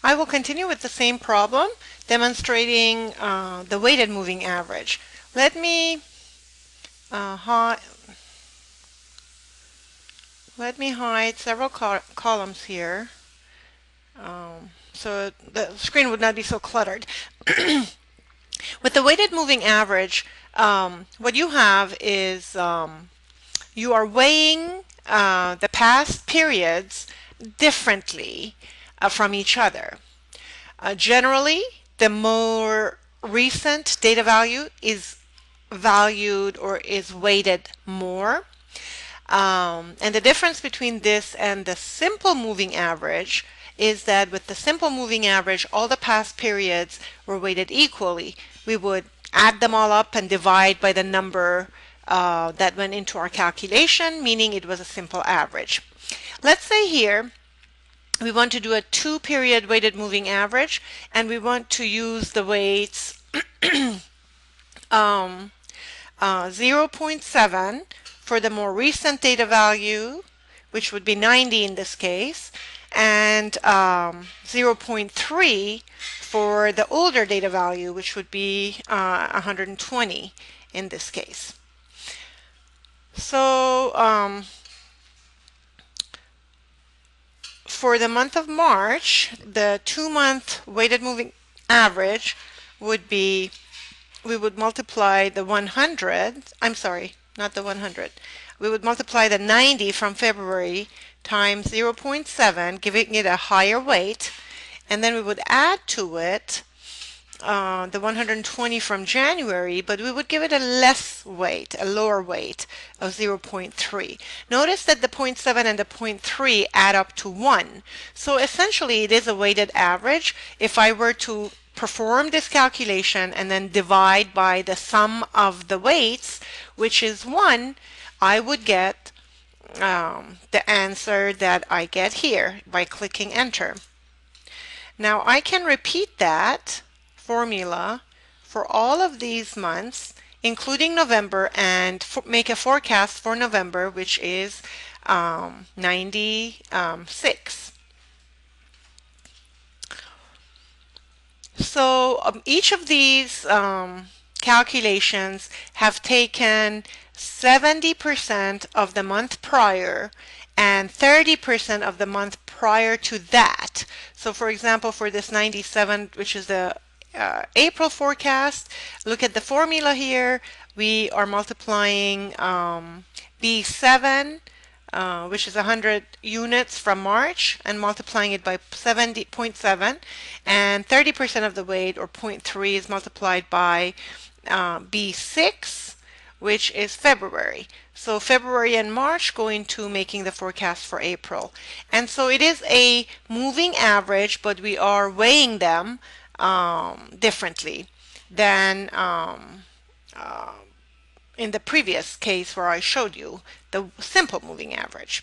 I will continue with the same problem, demonstrating the weighted moving average. Let me hide several columns here, so the screen would not be so cluttered. With the weighted moving average, what you have is you are weighing the past periods differently from each other. Generally, the more recent data value is valued or is weighted more. And the difference between this and the simple moving average is that with the simple moving average, all the past periods were weighted equally. We would add them all up and divide by the number that went into our calculation, meaning it was a simple average. Let's say here we want to do a 2-period weighted moving average, and we want to use the weights 0.7 for the more recent data value, which would be 90 in this case, and 0.3 for the older data value, which would be 120 in this case. So for the month of March, the 2-month weighted moving average would be, we would multiply the 100, I'm sorry, not the 100. We would multiply the 90 from February times 0.7, giving it a higher weight, and then we would add to it the 120 from January, but we would give it a less weight, a lower weight of 0.3. Notice that the 0.7 and the 0.3 add up to 1. So essentially it is a weighted average. If I were to perform this calculation and then divide by the sum of the weights, which is 1, I would get the answer that I get here by clicking enter. Now I can repeat that formula for all of these months, including November, and make a forecast for November, which is 96. So each of these calculations have taken 70% of the month prior and 30% of the month prior to that. So for example, for this 97, which is the April forecast, look at the formula here. We are multiplying B7, which is 100 units from March, and multiplying it by 70.7, and 30% of the weight, or 0.3, is multiplied by B6, which is February. So February and March go into making the forecast for April. And so it is a moving average, but we are weighing them differently than in the previous case where I showed you the simple moving average.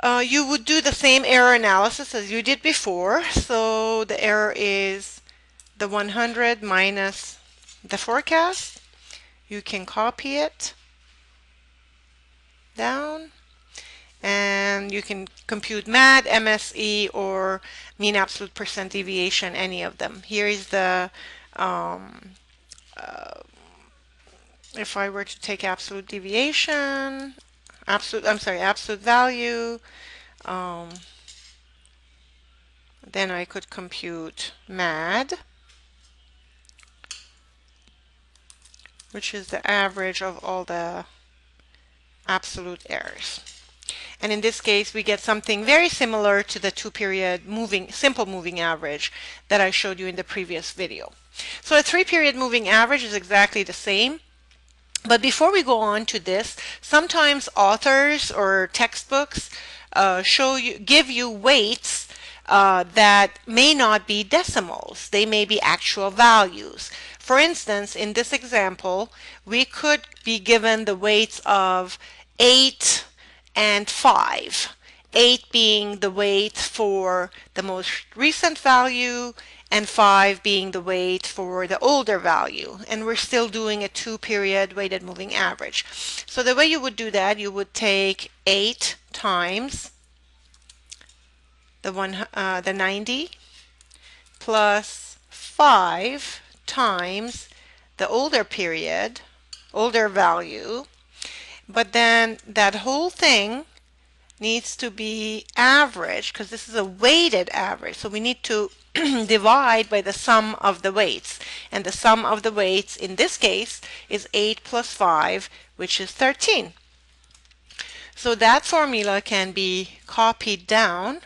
You would do the same error analysis as you did before. So the error is the 100 minus the forecast. You can copy it down, and you can compute MAD, MSE, or mean absolute percent deviation, any of them. Here is the if I were to take absolute deviation, absolute value, then I could compute MAD, which is the average of all the absolute errors. And in this case, we get something very similar to the 2-period simple moving average that I showed you in the previous video. So a 3-period moving average is exactly the same. But before we go on to this, sometimes authors or textbooks give you weights that may not be decimals. They may be actual values. For instance, in this example, we could be given the weights of 8 and 5. 8 being the weight for the most recent value, and 5 being the weight for the older value. And we're still doing a 2-period weighted moving average. So the way you would do that, you would take 8 times the 90 plus 5 times the older period, older value, but then that whole thing needs to be average because this is a weighted average. So we need to divide by the sum of the weights. And the sum of the weights in this case is 8 plus 5, which is 13. So that formula can be copied down,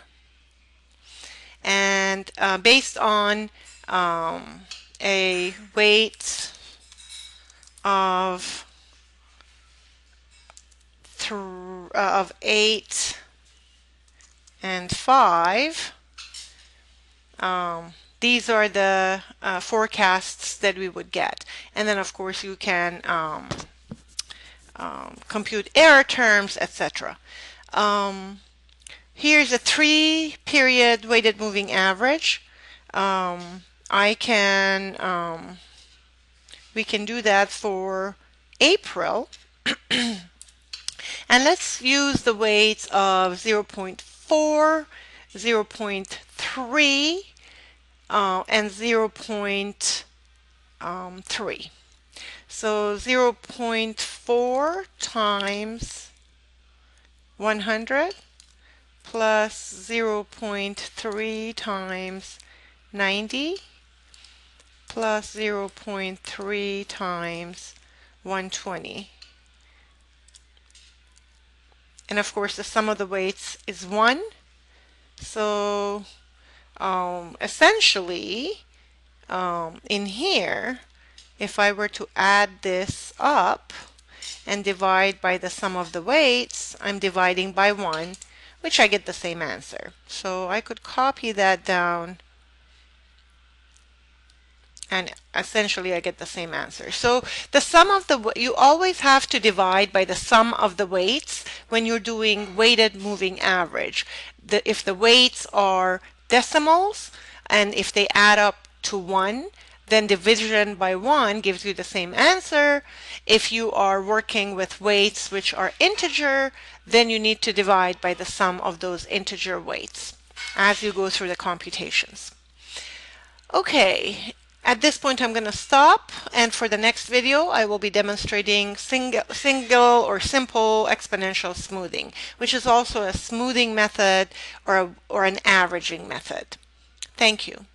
and based on a weight of 8 and 5, these are the forecasts that we would get. And then of course you can compute error terms, etc. Here's a 3-period weighted moving average. We can do that for April. And let's use the weights of 0.4, 0.3, and 0.3. So 0.4 times 100 plus 0.3 times 90 plus 0.3 times 120. And of course the sum of the weights is 1. So essentially in here, if I were to add this up and divide by the sum of the weights, I'm dividing by 1, which I get the same answer. So I could copy that down, and essentially I get the same answer. So the sum of you always have to divide by the sum of the weights when you're doing weighted moving average. If the weights are decimals and if they add up to 1, then division by 1 gives you the same answer. If you are working with weights which are integer, then you need to divide by the sum of those integer weights as you go through the computations. Okay, at this point I'm going to stop, and for the next video I will be demonstrating single or simple exponential smoothing, which is also a smoothing method or an averaging method. Thank you.